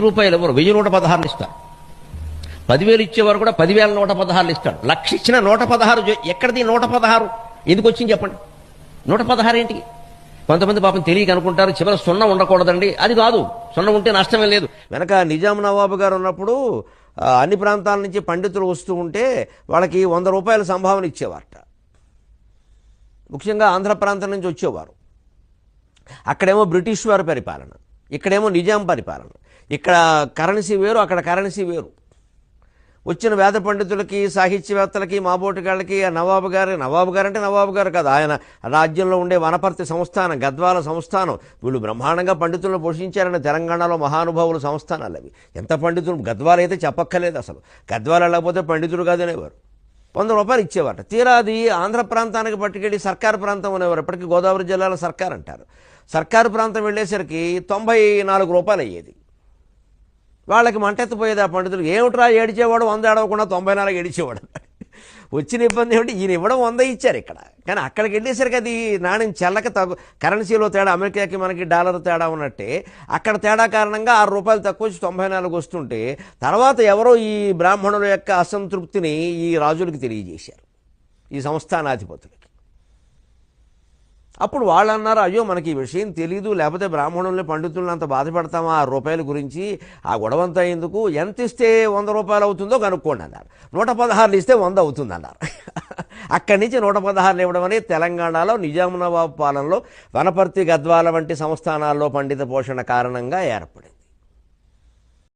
రూపాయలు ఎవరు 1116 ఇస్తారు. 10,000 ఇచ్చేవారు కూడా 10,116 ఇస్తాడు. 1,00,000 ఇచ్చిన 116 ఎక్కడిది 116 ఎందుకు వచ్చింది చెప్పండి. 116 ఏంటి? కొంతమంది పాపం తెలియక అనుకుంటారు చివరి 0 ఉండకూడదండి. అది కాదు, 0 ఉంటే నష్టమే లేదు. వెనక నిజాం నవాబు గారు ఉన్నప్పుడు అన్ని ప్రాంతాల నుంచి పండితులు వస్తూ ఉంటే వాళ్ళకి 100 రూపాయల సంభావన ఇచ్చేవారట. ముఖ్యంగా ఆంధ్ర ప్రాంతం నుంచి వచ్చేవారు. అక్కడేమో బ్రిటిష్ వారి పరిపాలన, ఇక్కడేమో నిజాం పరిపాలన. ఇక్కడ కరెన్సీ వేరు, అక్కడ కరెన్సీ వేరు. వచ్చిన వేద పండితులకి, సాహిత్యవేత్తలకి, మాబోటిగాళ్ళకి నవాబు గారు అంటే నవాబు గారు కాదు, ఆయన రాజ్యంలో ఉండే వనపర్తి సంస్థానం, గద్వాల సంస్థానం, వీళ్ళు బ్రహ్మాండంగా పండితులను పోషించారని తెలంగాణలో మహానుభావుల సంస్థానాలు అవి. ఎంత పండితులు, గద్వాల అయితే చెప్పక్కర్లేదు అసలు. గద్వాల వెళ్ళకపోతే పండితులు కాదనేవారు. 100 రూపాయలు ఇచ్చేవారట. తీరా అది ఆంధ్ర ప్రాంతానికి పట్టుకెళ్ళి సర్కారు ప్రాంతం అనేవారు. ఇప్పటికీ గోదావరి జిల్లాలో సర్కారు అంటారు. సర్కారు ప్రాంతం వెళ్ళేసరికి 94 రూపాయలు అయ్యేది. వాళ్ళకి మంటెత్తిపోయేది. ఆ పండితులు ఏమిట్రా ఏడిచేవాడు, 100 ఏడవకుండా 94 ఏడిచేవాడు. వచ్చిన ఇబ్బంది ఏమిటి, ఈయన ఇవ్వడం 100 ఇచ్చారు ఇక్కడ. కానీ అక్కడికి వెళ్ళేసరికి అది నాణ్యం చెల్లక కరెన్సీలో తేడా, అమెరికాకి మనకి డాలర్ తేడా ఉన్నట్టే అక్కడ తేడా కారణంగా 6 రూపాయలు తక్కువ వచ్చి 94 వస్తుంటే తర్వాత ఎవరో ఈ బ్రాహ్మణుల యొక్క అసంతృప్తిని ఈ రాజులకు తెలియజేశారు, ఈ సంస్థానాధిపతులకి. అప్పుడు వాళ్ళు అన్నారు, అయ్యో మనకి ఈ విషయం తెలీదు, లేకపోతే బ్రాహ్మణుల్ని పండితులను అంత బాధపడతామా 6 రూపాయల గురించి, ఆ గొడవంతా ఎందుకు, ఎంత ఇస్తే 100 రూపాయలు అవుతుందో కనుక్కోండి అన్నారు. 116 ఇస్తే 100 అవుతుంది అన్నారు. అక్కడి నుంచి 116 ఇవ్వడం అనేది తెలంగాణలో నిజాం నవాబు పాలనలో వనపర్తి, గద్వాల వంటి సంస్థానాల్లో పండిత పోషణ కారణంగా ఏర్పడింది.